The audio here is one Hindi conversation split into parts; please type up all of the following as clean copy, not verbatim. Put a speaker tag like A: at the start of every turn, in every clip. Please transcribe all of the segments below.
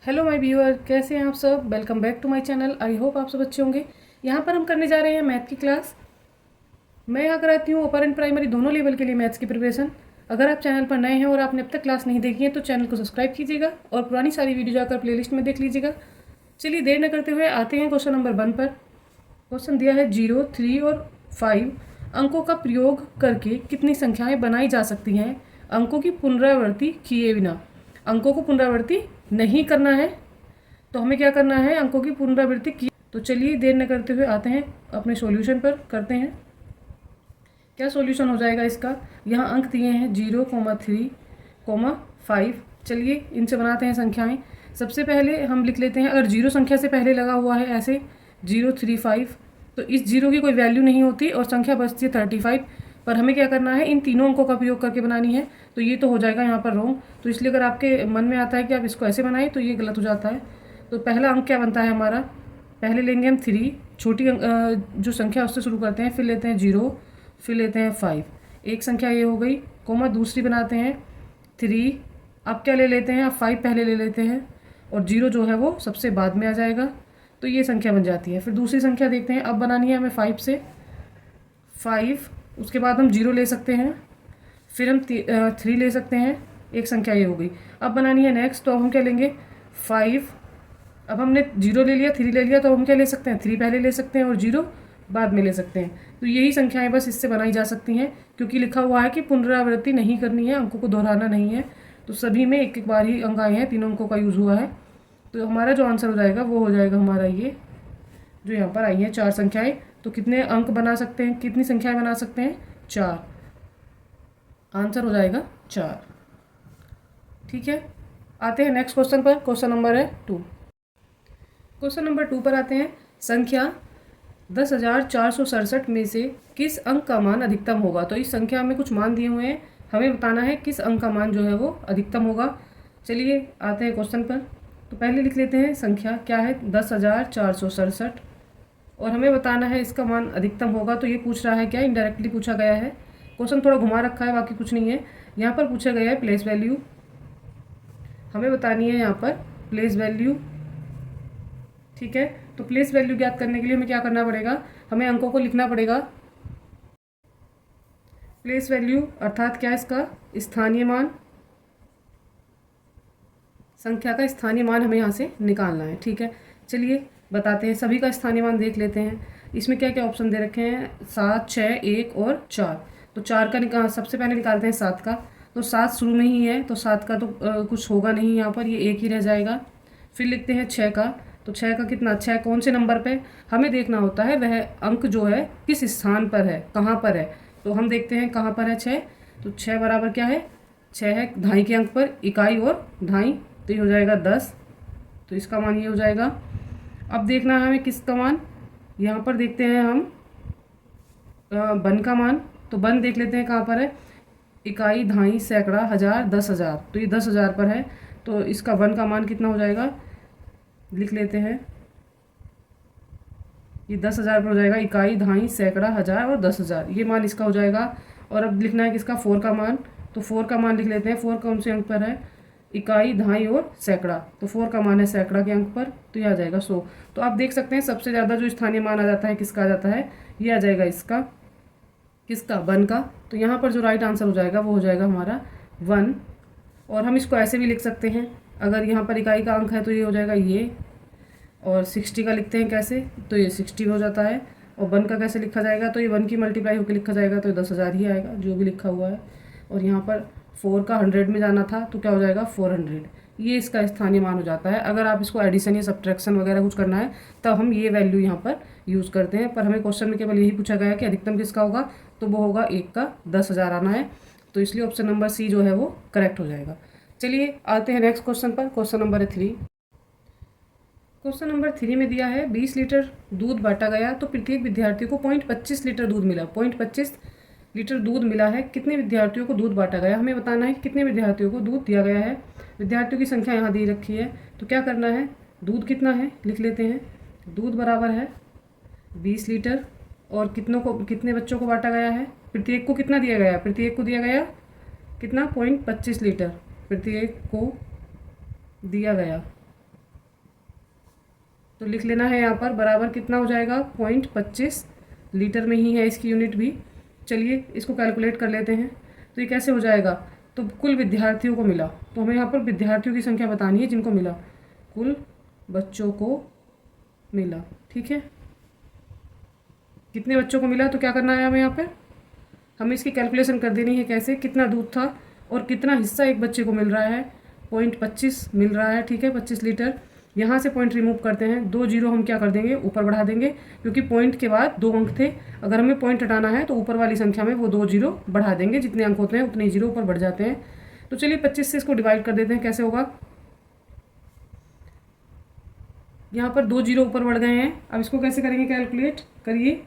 A: हेलो माय व्यूअर, कैसे हैं आप सब। Welcome back to my channel. I hope आप सब अच्छे होंगे। यहाँ पर हम करने जा रहे हैं मैथ की क्लास। मैं यहाँ कराती हूँ अपर एंड प्राइमरी दोनों लेवल के लिए मैथ्स की प्रिपरेशन। अगर आप चैनल पर नए हैं और आपने अब तक क्लास नहीं देखी है तो चैनल को सब्सक्राइब कीजिएगा और पुरानी सारी वीडियो जाकर प्लेलिस्ट में देख लीजिएगा। चलिए देर न करते हुए आते हैं क्वेश्चन नंबर 1 पर। क्वेश्चन दिया है 0, 3 और 5 अंकों का प्रयोग करके कितनी संख्याएँ बनाई जा सकती हैं अंकों की पुनरावृत्ति किए बिना। अंकों को पुनरावृत्ति नहीं करना है तो हमें क्या करना है, अंकों की पुनरावृत्ति की। तो चलिए देर न करते हुए आते हैं अपने सॉल्यूशन पर, करते हैं क्या सॉल्यूशन हो जाएगा इसका। यहाँ अंक दिए हैं 0, 3, 5। चलिए इनसे बनाते हैं संख्याएं। सबसे पहले हम लिख लेते हैं, अगर 0 संख्या से पहले लगा हुआ है ऐसे 0, 3, 5, तो इस 0 की कोई वैल्यू नहीं होती और संख्या बचती है 35। पर हमें क्या करना है, इन तीनों अंकों का प्रयोग करके बनानी है। तो ये तो हो जाएगा यहाँ पर रॉन्ग। तो इसलिए अगर आपके मन में आता है कि आप इसको ऐसे बनाएं तो ये गलत हो जाता है। तो पहला अंक क्या बनता है हमारा, पहले लेंगे हम 3, छोटी जो संख्या उससे शुरू करते हैं, फिर लेते हैं 0, फिर लेते हैं 5। एक संख्या ये हो गई, कोमा दूसरी बनाते हैं 3। अब क्या ले लेते हैं, अब 5 पहले ले लेते हैं और 0 जो है वो सबसे बाद में आ जाएगा। तो ये संख्या बन जाती है। फिर दूसरी संख्या देखते हैं, अब बनानी है हमें 5 से 5। उसके बाद हम 0 ले सकते हैं, फिर हम 3 ले सकते हैं। एक संख्या ये हो गई। अब बनानी है नेक्स्ट, तो अब हम क्या लेंगे 5। अब हमने 0 ले लिया, 3 ले लिया, तो हम क्या ले सकते हैं, 3 पहले ले सकते हैं और 0 बाद में ले सकते हैं। तो यही संख्याएं बस इससे बनाई जा सकती हैं, क्योंकि लिखा हुआ है कि पुनरावृत्ति नहीं करनी है, अंकों को दोहराना नहीं है। तो सभी में एक एक बार ही अंक आए हैं, तीनों अंकों का यूज़ हुआ है। तो हमारा जो आंसर हो जाएगा वो हो जाएगा हमारा ये जो यहाँ पर आई हैं 4 संख्याएँ। तो कितने अंक बना सकते हैं, कितनी संख्याएँ बना सकते हैं, 4। आंसर हो जाएगा 4। ठीक है, आते हैं नेक्स्ट क्वेश्चन पर। क्वेश्चन नंबर है 2। क्वेश्चन नंबर 2 पर आते हैं। संख्या 10,467 में से किस अंक का मान अधिकतम होगा। तो इस संख्या में कुछ मान दिए हुए हैं, हमें बताना है किस अंक का मान जो है वो अधिकतम होगा। चलिए आते हैं क्वेश्चन पर। तो पहले लिख लेते हैं संख्या क्या है, 10,467, और हमें बताना है इसका मान अधिकतम होगा। तो ये पूछ रहा है क्या, इनडायरेक्टली पूछा गया है। क्वेश्चन थोड़ा घुमा रखा है, बाकी कुछ नहीं है। यहाँ पर पूछा गया है प्लेस वैल्यू, हमें बतानी है यहाँ पर प्लेस वैल्यू। ठीक है, तो प्लेस वैल्यू ज्ञात करने के लिए हमें क्या करना पड़ेगा, हमें अंकों को लिखना पड़ेगा। प्लेस वैल्यू अर्थात क्या, इसका स्थानीय मान, संख्या का स्थानीय मान हमें यहाँ से निकालना है। ठीक है, चलिए बताते हैं, सभी का स्थानीय मान देख लेते हैं। इसमें क्या क्या ऑप्शन दे रखे हैं, 7, 6, 1 और 4। तो 4 का सबसे पहले निकालते हैं 7 का। तो 7 शुरू में ही है, तो 7 का तो कुछ होगा नहीं यहाँ पर, ये 1 ही रह जाएगा। फिर लिखते हैं 6 का। तो 6 का कितना, 6 कौन से नंबर पे हमें देखना होता है, वह अंक जो है किस स्थान पर है, कहाँ पर है। तो हम देखते हैं कहाँ पर है 6। तो 6 बराबर क्या है, 6 है ढाई के अंक पर, इकाई और ढाई, तो ये हो जाएगा 10। तो इसका मान ये हो जाएगा। अब देखना है हमें किसका मान, यहाँ पर देखते हैं हम बन का मान। तो बन देख लेते हैं कहाँ पर है, इकाई, ढाई, सैकड़ा, हज़ार, 10,000। तो ये 10,000 पर है। तो इसका वन का मान कितना हो जाएगा, लिख लेते हैं, ये 10,000 पर हो जाएगा, इकाई, ढाई, सैकड़ा, हज़ार और 10,000, ये मान इसका हो जाएगा। और अब लिखना है किसका, 4 का मान। तो 4 का मान लिख लेते हैं, 4 कौन से अंक पर है, इकाई, ढाई और सैकड़ा। तो 4 का मान है सैकड़ा के अंक पर, तो ये आ जाएगा 100। तो आप देख सकते हैं सबसे ज़्यादा जो स्थानीय मान आ जाता है किसका आ जाता है, ये आ जाएगा इसका, किसका, वन का। तो यहाँ पर जो राइट आंसर हो जाएगा वो हो जाएगा हमारा 1। और हम इसको ऐसे भी लिख सकते हैं, अगर यहाँ पर इकाई का अंक है तो ये हो जाएगा ये, और 60 का लिखते हैं कैसे, तो ये 60 में हो जाता है। और 1 का कैसे लिखा जाएगा, तो ये 1 की मल्टीप्लाई होकर लिखा जाएगा, तो 10,000 ही आएगा जो भी लिखा हुआ है। और यहाँ पर 4 का 100 में जाना था, तो क्या हो जाएगा 400। ये इसका स्थानीय मान हो जाता है। अगर आप इसको एडिशन या सब्ट्रैक्शन वगैरह कुछ करना है तब हम ये वैल्यू यहाँ पर यूज़ करते हैं। पर हमें क्वेश्चन में केवल यही पूछा गया है कि अधिकतम किसका होगा, तो वो होगा 1 का 10,000 आना है। तो इसलिए ऑप्शन नंबर सी जो है वो करेक्ट हो जाएगा। चलिए आते हैं नेक्स्ट क्वेश्चन पर। क्वेश्चन नंबर है 3। क्वेश्चन नंबर 3 में दिया है 20 लीटर दूध बांटा गया तो प्रत्येक विद्यार्थी को 0.25 लीटर दूध मिला। 0.25 लीटर दूध मिला है, कितने विद्यार्थियों को दूध बांटा गया, हमें बताना है कि कितने विद्यार्थियों को दूध दिया गया है। विद्यार्थियों की संख्या यहाँ दी रखी है, तो क्या करना है, दूध कितना है लिख लेते हैं। दूध बराबर है 20 लीटर, और कितने बच्चों को बांटा गया है, प्रत्येक को कितना दिया गया, प्रत्येक को दिया गया कितना, 0.25 लीटर प्रत्येक को दिया गया। तो लिख लेना है यहाँ पर बराबर कितना हो जाएगा 0.25 लीटर में ही है इसकी यूनिट भी। चलिए इसको कैलकुलेट कर लेते हैं। तो ये कैसे हो जाएगा, तो कुल विद्यार्थियों को मिला, तो हमें यहाँ पर विद्यार्थियों की संख्या बतानी है जिनको मिला, कुल बच्चों को मिला। ठीक है, कितने बच्चों को मिला, तो क्या करना है हमें यहाँ पर, हमें इसकी कैलकुलेशन कर देनी है। कैसे, कितना दूध था और कितना हिस्सा एक बच्चे को मिल रहा है, 0.25 मिल रहा है। ठीक है, 25 लीटर। यहाँ से पॉइंट रिमूव करते हैं, 2 जीरो हम क्या कर देंगे, ऊपर बढ़ा देंगे, क्योंकि पॉइंट के बाद 2 अंक थे। अगर हमें पॉइंट हटाना है तो ऊपर वाली संख्या में वो 2 जीरो बढ़ा देंगे, जितने अंक होते हैं उतने जीरो ऊपर बढ़ जाते हैं। तो चलिए 25 से इसको डिवाइड कर देते हैं। कैसे होगा, यहाँ पर 2 जीरो ऊपर बढ़ गए हैं। अब इसको कैसे करेंगे, कैलकुलेट करिए।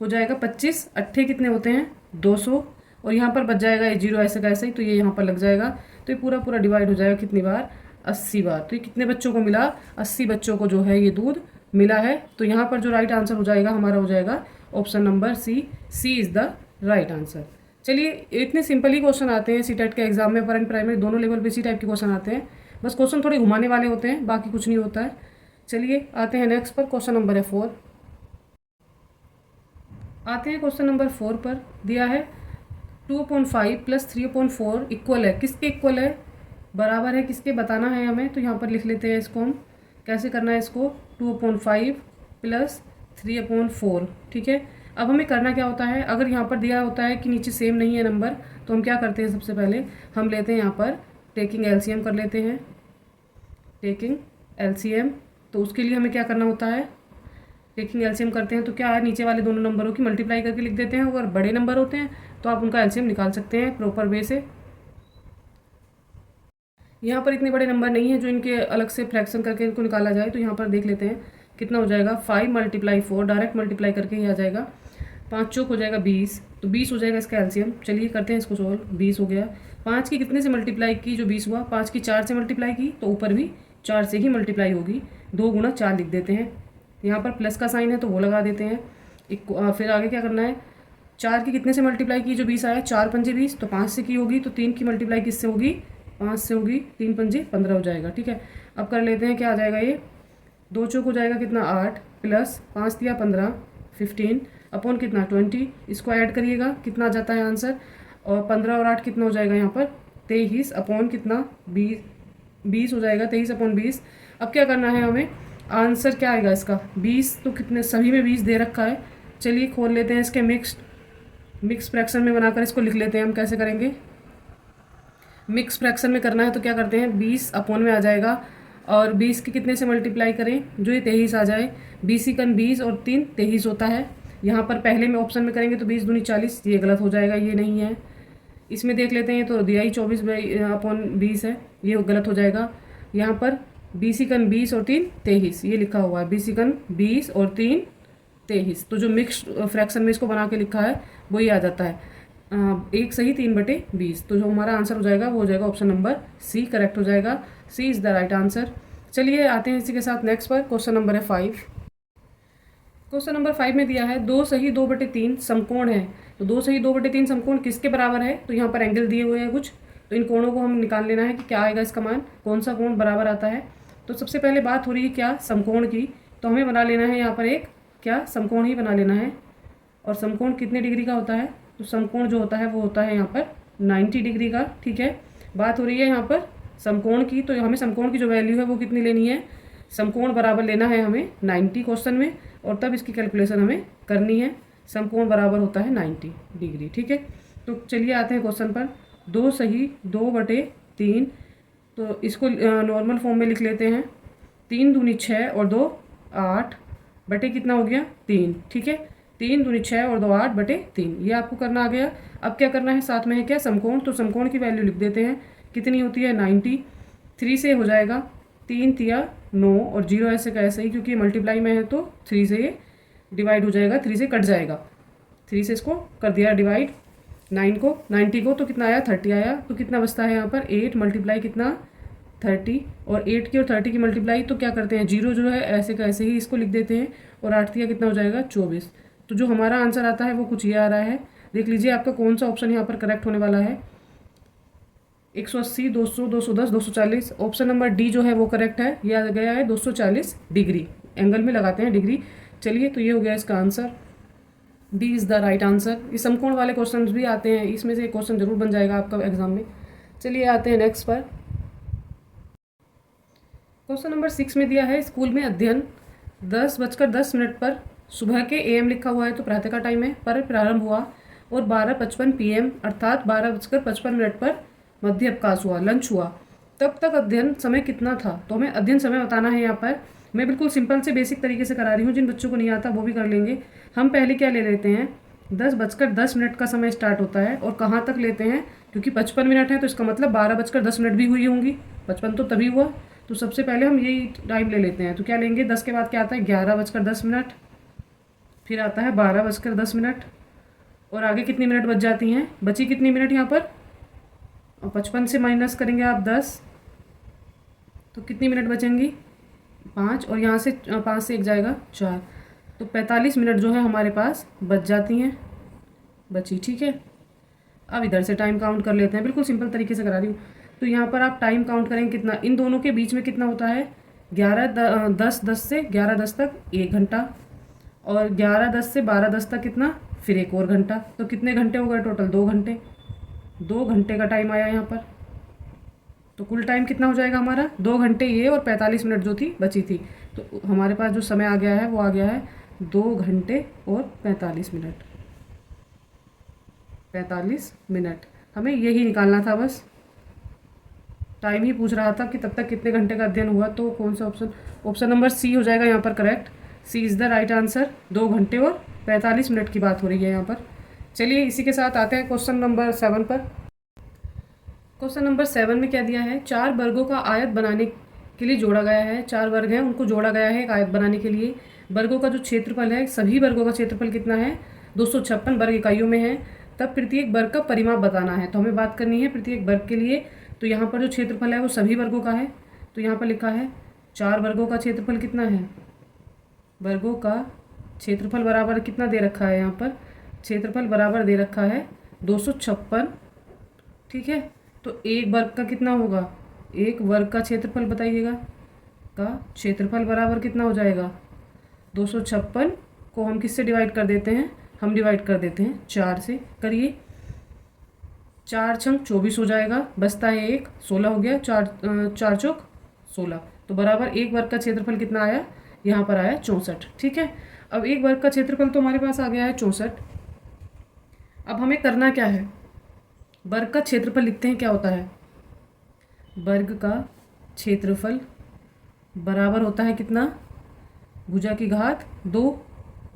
A: हो जाएगा 25 अट्ठे कितने होते हैं 200, और यहाँ पर बच जाएगा ये जीरो ऐसे का ऐसे ही, तो ये यहाँ पर लग जाएगा। तो ये पूरा पूरा डिवाइड हो जाएगा कितनी बार, 80 बार। तो ये कितने बच्चों को मिला, 80 बच्चों को जो है ये दूध मिला है। तो यहाँ पर जो राइट आंसर हो जाएगा हमारा हो जाएगा option number C. C is the right answer. चलिए इतने सिंपल ही क्वेश्चन आते हैं सीटेट के एग्जाम में, अपर एंड प्राइमरी दोनों लेवल पे इसी टाइप के क्वेश्चन आते हैं। बस क्वेश्चन थोड़े घुमाने वाले होते हैं, बाकी कुछ नहीं होता है। चलिए आते हैं नेक्स्ट पर, क्वेश्चन नंबर है 4। आते हैं क्वेश्चन नंबर 4 पर। दिया है 2/5 + 3/4 इक्वल है, किसके इक्वल है, बराबर है किसके, बताना है हमें। तो यहाँ पर लिख लेते हैं इसको हम, कैसे करना है इसको, 2/5 + 3/4। ठीक है, अब हमें करना क्या होता है, अगर यहाँ पर दिया होता है कि नीचे सेम नहीं है नंबर, तो हम क्या करते हैं, सबसे पहले हम लेते हैं यहाँ पर टेकिंग एलसीएम कर लेते हैं, टेकिंग एलसीएम। तो उसके लिए हमें क्या करना होता है, टेकिंग एलसीएम करते हैं तो क्या है, नीचे वाले दोनों नंबरों की मल्टीप्लाई करके लिख देते हैं। अगर बड़े नंबर होते हैं तो आप उनका एलसीएम निकाल सकते हैं प्रॉपर वे से। यहाँ पर इतने बड़े नंबर नहीं है जो इनके अलग से फ्रैक्शन करके इनको निकाला जाए। तो यहाँ पर देख लेते हैं कितना हो जाएगा, 5 × 4 डायरेक्ट मल्टीप्लाई करके ही आ जाएगा। 5 चौक हो जाएगा 20, तो 20 हो जाएगा इसका एलसीएम। चलिए करते हैं इसको सोल्व। 20 हो गया, 5 की कितने से मल्टीप्लाई की, जो 20 हुआ, 5 की 4 से मल्टीप्लाई की, तो ऊपर भी 4 से ही मल्टीप्लाई होगी। 2 × 4 लिख देते हैं। यहाँ पर प्लस का साइन है तो वो लगा देते हैं। फिर आगे क्या करना है, 4 की कितने से मल्टीप्लाई की, जो 20 आया, 4 पंजे 20, तो 5 से की होगी, तो 3 की मल्टीप्लाई किससे होगी, 5 से होगी, 3 पंजे 15 हो जाएगा। ठीक है, अब कर लेते हैं क्या आ जाएगा, ये 2 चौक हो जाएगा कितना 8, प्लस 5 दिया 15, 15 अपॉन कितना 20, इसको ऐड करिएगा कितना आ जाता है आंसर, और 15 और 8 कितना हो जाएगा यहाँ पर 23 अपॉन कितना 20 हो जाएगा, 23/20। अब क्या करना है हमें, आंसर क्या आएगा इसका 20, तो कितने सभी में 20 दे रखा है। चलिए खोल लेते हैं इसके मिक्स फ्रैक्शन में बनाकर इसको लिख लेते हैं हम। कैसे करेंगे, मिक्स फ्रैक्शन में करना है तो क्या करते हैं, 20 अपॉन में आ जाएगा, और 20 के कितने से मल्टीप्लाई करें, जो ये 23 आ जाए। 20 × 20 और 3 23 होता है। यहाँ पर पहले में ऑप्शन में करेंगे तो 20 दूनी 40, ये गलत हो जाएगा, ये नहीं है। इसमें देख लेते हैं तो दिया ही 24/20 है, ये गलत हो जाएगा। यहाँ पर 20 × 20 और 3 23 ये लिखा हुआ है, 20 × 20 और 3 23। तो जो मिक्स फ्रैक्शन में इसको बना के लिखा है वो ये आ जाता है 1 सही 3/20। तो जो हमारा आंसर हो जाएगा वो हो जाएगा ऑप्शन नंबर सी, करेक्ट हो जाएगा। सी इज़ द राइट आंसर। चलिए आते हैं इसी के साथ नेक्स्ट पर, क्वेश्चन नंबर है 5। क्वेश्चन नंबर 5 में दिया है 2 सही 2/3 समकोण है। तो 2 सही 2/3 समकोण किसके बराबर है, तो यहाँ पर एंगल दिए हुए हैं कुछ, तो इन कोणों को हम निकाल लेना है कि क्या आएगा इसका मान, कौन सा कोण बराबर आता है। तो सबसे पहले बात हो रही है क्या, समकोण की, तो हमें बना लेना है यहाँ पर एक क्या समकोण ही बना लेना है। और समकोण कितने डिग्री का होता है, तो समकोण जो होता है वो होता है यहाँ पर 90 डिग्री का। ठीक है, बात हो रही है यहाँ पर समकोण की, तो हमें समकोण की जो वैल्यू है वो कितनी लेनी है, समकोण बराबर लेना है हमें 90 क्वेश्चन में, और तब इसकी कैलकुलेशन हमें करनी है। समकोण बराबर होता है 90 डिग्री। ठीक है, तो चलिए आते हैं क्वेश्चन पर। 2 सही 2/3, तो इसको नॉर्मल फॉर्म में लिख लेते हैं। 3 दूनी 6 और 2 8 बटे कितना हो गया 3। ठीक है, 3 दूनी 6 और 2 8/3, ये आपको करना आ गया। अब क्या करना है, साथ में है क्या समकोण, तो समकोण की वैल्यू लिख देते हैं, कितनी होती है 90। 3 से हो जाएगा 3 तिया 9 और 0 ऐसे का ऐसे ही, क्योंकि मल्टीप्लाई में है तो 3 से ये डिवाइड हो जाएगा, 3 से कट जाएगा, 3 से इसको कर दिया डिवाइड। 90 को तो कितना आया 30 आया, तो कितना बचता है यहाँ पर 8 मल्टीप्लाई कितना 30, और 8 की और 30 की मल्टीप्लाई तो क्या करते हैं 0 जो है ऐसे का ऐसे ही इसको लिख देते हैं, और 8 तिया कितना हो जाएगा 24। तो जो हमारा आंसर आता है वो कुछ ये आ रहा है। देख लीजिए आपका कौन सा ऑप्शन यहाँ पर करेक्ट होने वाला है। 180, 200, 210, 240। ऑप्शन नंबर डी जो है वो करेक्ट है। ये आ गया है 240 डिग्री, एंगल में लगाते हैं डिग्री। चलिए, तो ये हो गया इसका answer. D is the right answer. ये समकोण वाले क्वेश्चन भी आते हैं, इसमें से एक क्वेश्चन जरूर बन जाएगा आपका एग्जाम में। चलिए आते हैं नेक्स्ट पर। क्वेश्चन नंबर 6 में दिया है, स्कूल में अध्ययन 10:10 पर सुबह के AM लिखा हुआ है तो प्रातः का टाइम है, पर प्रारंभ हुआ, और 12:55 PM अर्थात 12:55 पर मध्य अवकाश हुआ, लंच हुआ। तब तक अध्ययन समय कितना था? तो हमें अध्ययन समय बताना है यहाँ पर। मैं बिल्कुल सिंपल से बेसिक तरीके से करा रही हूँ, जिन बच्चों को नहीं आता वो भी कर लेंगे। हम पहले क्या ले लेते हैं, 10:10 का समय स्टार्ट होता है, और कहाँ तक लेते हैं, क्योंकि 55 मिनट है तो इसका मतलब 12:10 भी हुई होंगी। 55 तो तभी हुआ, तो सबसे पहले हम यही टाइम ले लेते हैं। तो क्या लेंगे, 10 के बाद क्या आता है, 11:10, फिर आता है 12:10, और आगे कितनी मिनट बच जाती हैं, बची कितनी मिनट यहाँ पर, और 55 से माइनस करेंगे आप 10, तो कितनी मिनट बचेंगी, 5, और यहाँ से 5 से 1 जाएगा 4, तो 45 मिनट जो है हमारे पास बच जाती हैं, बची। ठीक है, अब इधर से टाइम काउंट कर लेते हैं, बिल्कुल सिंपल तरीके से करा रही हूँ। तो यहाँ पर आप टाइम काउंट करेंगे कितना, इन दोनों के बीच में कितना होता है, 10 से 11:10 तक 1 घंटा, और 11:10 से 12:10 तक कितना, फिर 1 और घंटा। तो कितने घंटे हो गए टोटल, 2 घंटे। 2 घंटे का टाइम आया यहाँ पर। तो कुल टाइम कितना हो जाएगा हमारा, 2 घंटे ये, और 45 मिनट जो थी बची थी। तो हमारे पास जो समय आ गया है वो आ गया है 2 घंटे और 45 मिनट। 45 मिनट हमें यही निकालना था, बस टाइम ही पूछ रहा था कि तब तक कितने घंटे का अध्ययन हुआ। तो कौन सा ऑप्शन, ऑप्शन नंबर सी हो जाएगा यहाँ पर correct. C is the right answer. 2 घंटे और 45 मिनट की बात हो रही है यहाँ पर। चलिए इसी के साथ आते हैं क्वेश्चन नंबर 7 पर। क्वेश्चन नंबर 7 में क्या दिया है, 4 वर्गों का आयत बनाने के लिए जोड़ा गया है। 4 वर्ग हैं, उनको जोड़ा गया है एक आयत बनाने के लिए। वर्गों का जो क्षेत्रफल है, सभी वर्गों का क्षेत्रफल कितना है, 256 वर्ग इकाइयों में है। तब प्रत्येक वर्ग का परिमाप बताना है। तो हमें बात करनी है प्रत्येक वर्ग के लिए। तो यहाँ पर जो क्षेत्रफल है वो सभी वर्गों का है। तो यहाँ पर लिखा है 4 वर्गों का क्षेत्रफल कितना है, वर्गों का क्षेत्रफल बराबर कितना दे रखा है, यहाँ पर क्षेत्रफल बराबर दे रखा है 256। ठीक है, तो एक वर्ग का कितना होगा, एक वर्ग का क्षेत्रफल बताइएगा, का क्षेत्रफल बराबर कितना हो जाएगा, 256 को हम किससे डिवाइड कर देते हैं, हम डिवाइड कर देते हैं 4 से। करिए, 4 छंग 24 हो जाएगा, बचता है 1, 16 हो गया, 4 चौक 16। तो बराबर एक वर्ग का क्षेत्रफल कितना आया, यहाँ पर आया 64। ठीक है, अब एक वर्ग का क्षेत्रफल तो हमारे पास आ गया है 64। अब हमें करना क्या है, वर्ग का क्षेत्रफल लिखते हैं, क्या होता है, वर्ग का क्षेत्रफल बराबर होता है कितना, भुजा की घात 2,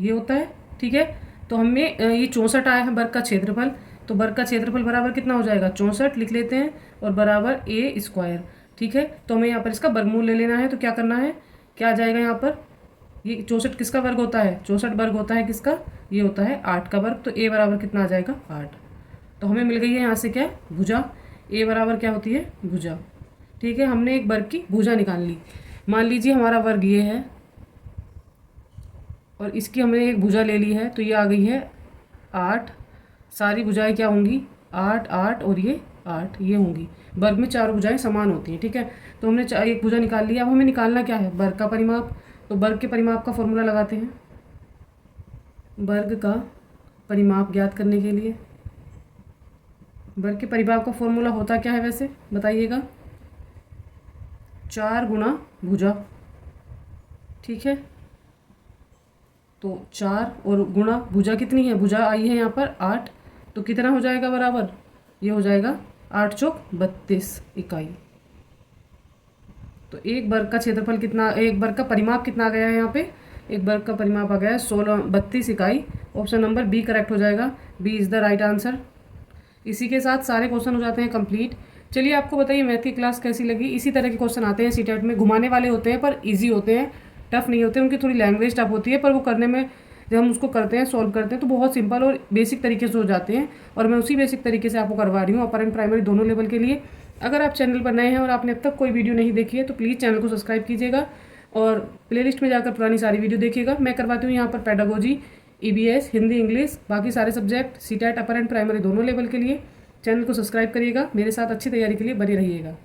A: ये होता है। ठीक है, तो हमें ये 64 आया है वर्ग का क्षेत्रफल, तो वर्ग का क्षेत्रफल बराबर कितना हो जाएगा, 64 लिख लेते हैं, और बराबर a²। ठीक है, तो हमें यहाँ पर इसका वर्गमूल ले लेना है। तो क्या करना है, क्या आ जाएगा यहाँ पर, ये 64 किसका वर्ग होता है, 64 वर्ग होता है किसका, ये होता है 8 का वर्ग। तो a बराबर कितना आ जाएगा, 8। तो हमें मिल गई है यहाँ से क्या, भुजा। a बराबर क्या होती है, भुजा। ठीक है, हमने एक वर्ग की भुजा निकाल ली। मान लीजिए हमारा वर्ग ये है, और इसकी हमने एक भुजा ले ली है, तो ये आ गई है 8। सारी भुजाएं क्या होंगी, 8, 8 और ये 8, ये होंगी। वर्ग में चारों भुजाएं समान होती हैं। ठीक है, तो हमने एक भुजा निकाल लिया। अब हमें निकालना क्या है, वर्ग का परिमाप। तो वर्ग के परिमाप का फॉर्मूला लगाते हैं। वर्ग का परिमाप ज्ञात करने के लिए वर्ग के परिमाप का फॉर्मूला होता क्या है वैसे, बताइएगा, 4 गुणा भुजा। ठीक है, तो 4 और गुणा भुजा कितनी है, भुजा आई है यहाँ पर 8, तो कितना हो जाएगा बराबर, ये हो जाएगा 8 चौक 32 इकाई। तो एक वर्ग का क्षेत्रफल कितना, एक वर्ग का परिमाप कितना आ गया है यहाँ पे, एक वर्ग का परिमाप आ गया है 32 इकाई। ऑप्शन नंबर बी करेक्ट हो जाएगा। B is the right answer. इसी के साथ सारे क्वेश्चन हो जाते हैं कंप्लीट। चलिए आपको बताइए मैथ की क्लास कैसी लगी। इसी तरह के क्वेश्चन आते हैं सीटेट में, घुमाने वाले होते हैं पर इजी होते हैं, टफ नहीं होते। उनकी थोड़ी लैंग्वेज टफ होती है, पर वो करने में जब हम उसको करते हैं, सॉल्व करते हैं, तो बहुत सिंपल और बेसिक तरीके से हो जाते हैं। और मैं उसी बेसिक तरीके से आपको करवा रही हूँ अपर एंड प्राइमरी दोनों लेवल के लिए। अगर आप चैनल पर नए हैं और आपने अब तक कोई वीडियो नहीं देखी है तो प्लीज़ चैनल को सब्सक्राइब कीजिएगा और प्लेलिस्ट में जाकर पुरानी सारी वीडियो देखिएगा। मैं करवाती हूँ यहाँ पर पेडागोजी, EBS, हिंदी, इंग्लिश, बाकी सारे subject, CTET upper and primary दोनों लेवल के लिए। चैनल को सब्सक्राइब करिएगा, मेरे साथ अच्छी तैयारी के लिए बने रहिएगा।